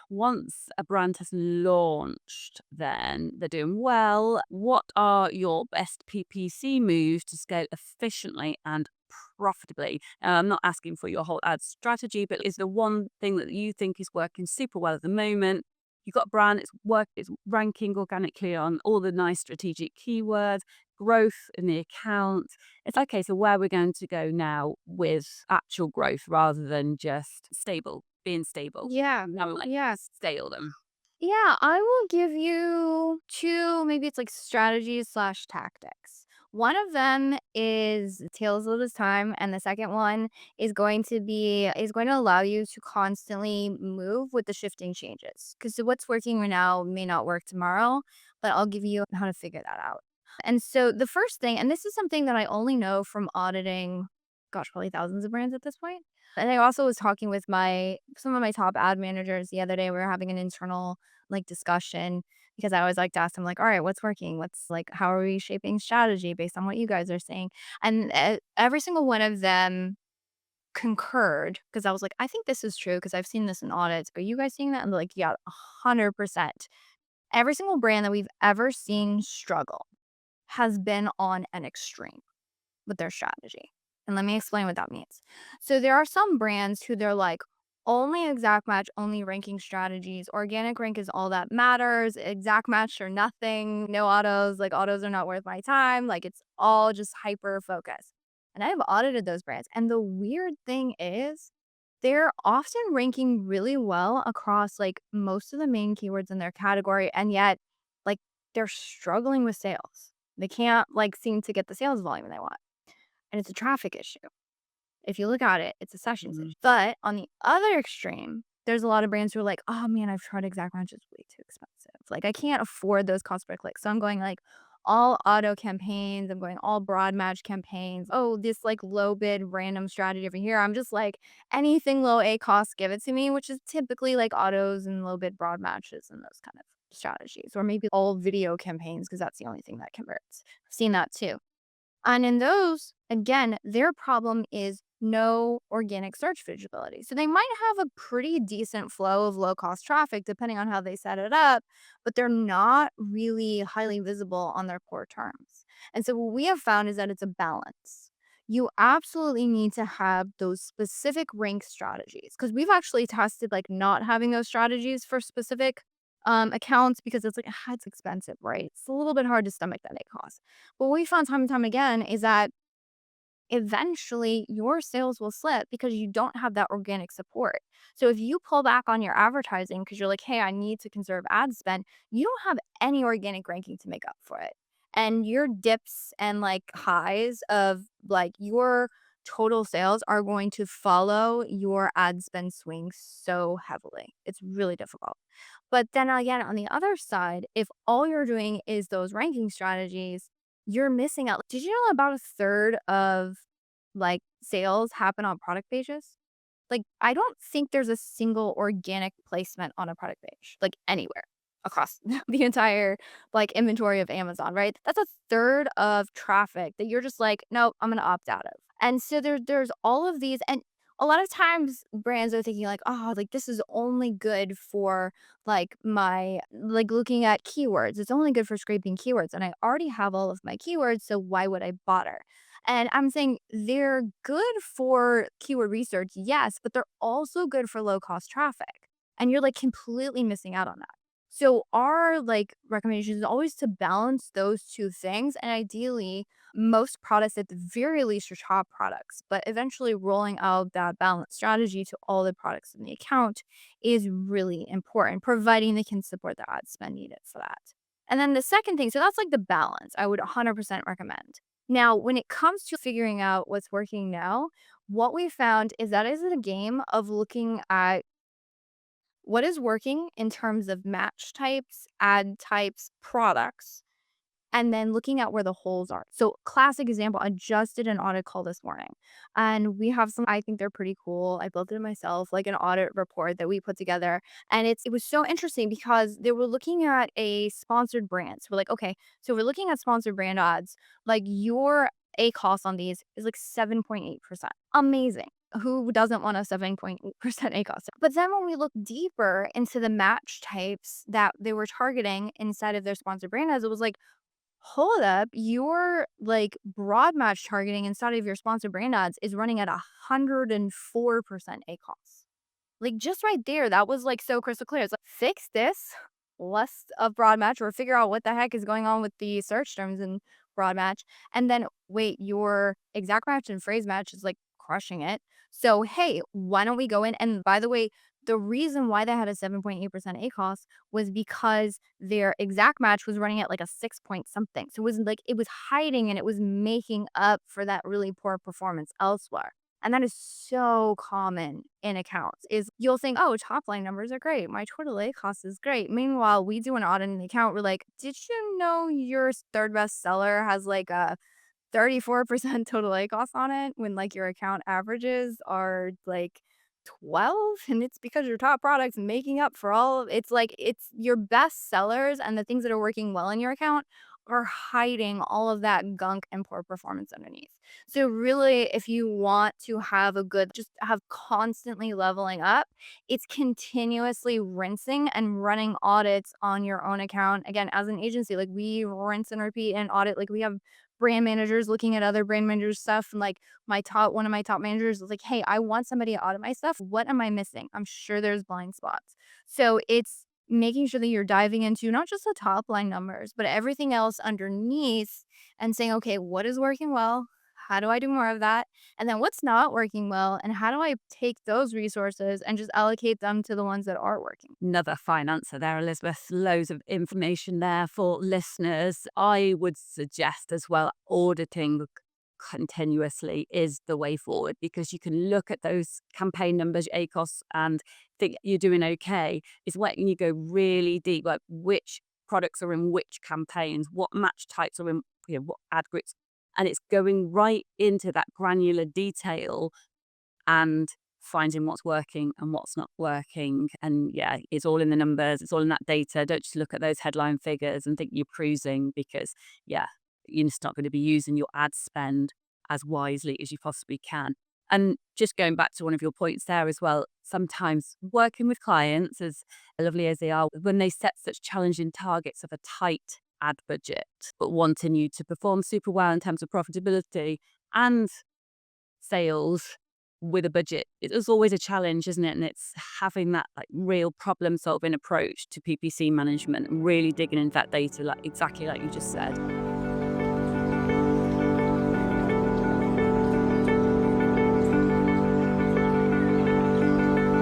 Once a brand has launched, then they're doing well. What are your best PPC moves to scale efficiently and profitably? I'm not asking for your whole ad strategy, but is the one thing that you think is working super well at the moment? You've got a brand, it's ranking organically on all the nice strategic keywords, growth in the account. It's okay, so where we're going to go now with actual growth rather than just being stable. Yeah. Now we like Yeah. scale them. Yeah, I will give you two, maybe it's like strategies slash tactics. One of them is Tales of this time, and the second one is going to allow you to constantly move with the shifting changes. Because what's working right now may not work tomorrow, but I'll give you how to figure that out. And so the first thing, and this is something that I only know from auditing, gosh, probably thousands of brands at this point. And I also was talking with my some of my top ad managers the other day. We were having an internal like discussion because I always like to ask them like, all right, what's working? What's like, how are we shaping strategy based on what you guys are saying? And every single one of them concurred because I was like, I think this is true because I've seen this in audits. Are you guys seeing that? And they're like, yeah, 100%. Every single brand that we've ever seen struggle has been on an extreme with their strategy. And let me explain what that means. So there are some brands who they're like, only exact match, only ranking strategies. Organic rank is all that matters. Exact match or nothing. No autos. Like autos are not worth my time. Like it's all just hyper focus. And I've audited those brands. And the weird thing is they're often ranking really well across like most of the main keywords in their category. And yet, like they're struggling with sales. They can't like seem to get the sales volume they want, and it's a traffic issue. If you look at it, it's a sessions issue. Mhm. But on the other extreme, there's a lot of brands who are like, "Oh man, I've tried Exact Match, it's way too expensive. Like I can't afford those cost per click." So I'm going like all auto campaigns, I'm going all broad match campaigns. Oh, this like low bid random strategy over here. I'm just like anything low A cost, give it to me, which is typically like autos and low bid broad matches and those kind of strategies. Or maybe all video campaigns because that's the only thing that converts. I've seen that too. And in those, again, their problem is no organic search visibility. So they might have a pretty decent flow of low cost traffic depending on how they set it up, but they're not really highly visible on their core terms. And so what we have found is that it's a balance. You absolutely need to have those specific rank strategies because we've actually tested like not having those strategies for specific accounts because it's like, it's expensive, right? It's a little bit hard to stomach that it costs. But what we found time and time again is that eventually your sales will slip because you don't have that organic support. So if you pull back on your advertising because you're like, hey, I need to conserve ad spend, you don't have any organic ranking to make up for it. And your dips and like highs of like your total sales are going to follow your ad spend swings so heavily. It's really difficult. But then again, on the other side, if all you're doing is those ranking strategies, you're missing out. Did you know about a third of like sales happen on product pages? Like, I don't think there's a single organic placement on a product page, like anywhere across the entire like inventory of Amazon, right? That's a third of traffic that you're just like, nope, I'm gonna opt out of. And so there's all of these, and a lot of times brands are thinking like, oh, like this is only good for like my like looking at keywords. It's only good for scraping keywords, and I already have all of my keywords, so why would I bother? And I'm saying they're good for keyword research, yes, but they're also good for low cost traffic. And you're like completely missing out on that. So our like recommendation is always to balance those two things. And ideally, most products at the very least are top products, but eventually rolling out that balance strategy to all the products in the account is really important, providing they can support the ad spend needed for that. And then the second thing, so that's like the balance I would 100% recommend. Now, when it comes to figuring out what's working now, what we found is that is a game of looking at what is working in terms of match types, ad types, products, and then looking at where the holes are. So, classic example, I just did an audit call this morning, and we have some, I think they're pretty cool. I built it myself, like an audit report that we put together. And it was so interesting because they were looking at a sponsored brand. So we're like, okay, so we're looking at sponsored brand ads, like your a cost on these is like 7.8%. Amazing. Who doesn't want a 7.8% ACOS? But then when we look deeper into the match types that they were targeting inside of their sponsored brand ads, it was like, hold up, your like broad match targeting inside of your sponsored brand ads is running at 104% ACOS. Like, just right there, that was, like, so crystal clear. It's like, fix this, less of broad match, or figure out what the heck is going on with the search terms in broad match, and then, wait, your exact match and phrase match is, like, crushing it. So, hey, why don't we go in and by the way, the reason why they had a 7.8% ACOS was because their exact match was running at, like, a 6 point something. So, it was, like, it was hiding and it was making up for that really poor performance elsewhere. And that is so common in accounts is you'll think, oh, top line numbers are great. My total A cost is great. Meanwhile, we do an audit in the account. We're like, did you know your third best seller has like a 34% total A cost on it when like your account averages are like 12? And it's because your top product's making up for all of it's like it's your best sellers and the things that are working well in your account are hiding all of that gunk and poor performance underneath. So really, if you want to have a good just have constantly leveling up, it's continuously rinsing and running audits on your own account. Again, as an agency, like we rinse and repeat and audit. Like we have brand managers looking at other brand managers' stuff. And like one of my top managers was like, hey, I want somebody to audit my stuff. What am I missing? I'm sure there's blind spots. So it's making sure that you're diving into not just the top line numbers, but everything else underneath and saying, okay, what is working well? How do I do more of that? And then what's not working well? And how do I take those resources and just allocate them to the ones that are working? Another fine answer there, Elizabeth. Loads of information there for listeners. I would suggest as well auditing continuously is the way forward because you can look at those campaign numbers, ACOS, and think you're doing okay. It's when you go really deep, like which products are in which campaigns, what match types are in, what ad groups, and it's going right into that granular detail and finding what's working and what's not working. And yeah, it's all in the numbers, it's all in that data. Don't just look at those headline figures and think you're cruising because, yeah, you're just not going to be using your ad spend as wisely as you possibly can. And just going back to one of your points there as well, sometimes working with clients, as lovely as they are, when they set such challenging targets of a tight ad budget, but wanting you to perform super well in terms of profitability and sales with a budget, it is always a challenge, isn't it? And it's having that like real problem solving approach to PPC management and really digging into that data, like exactly like you just said.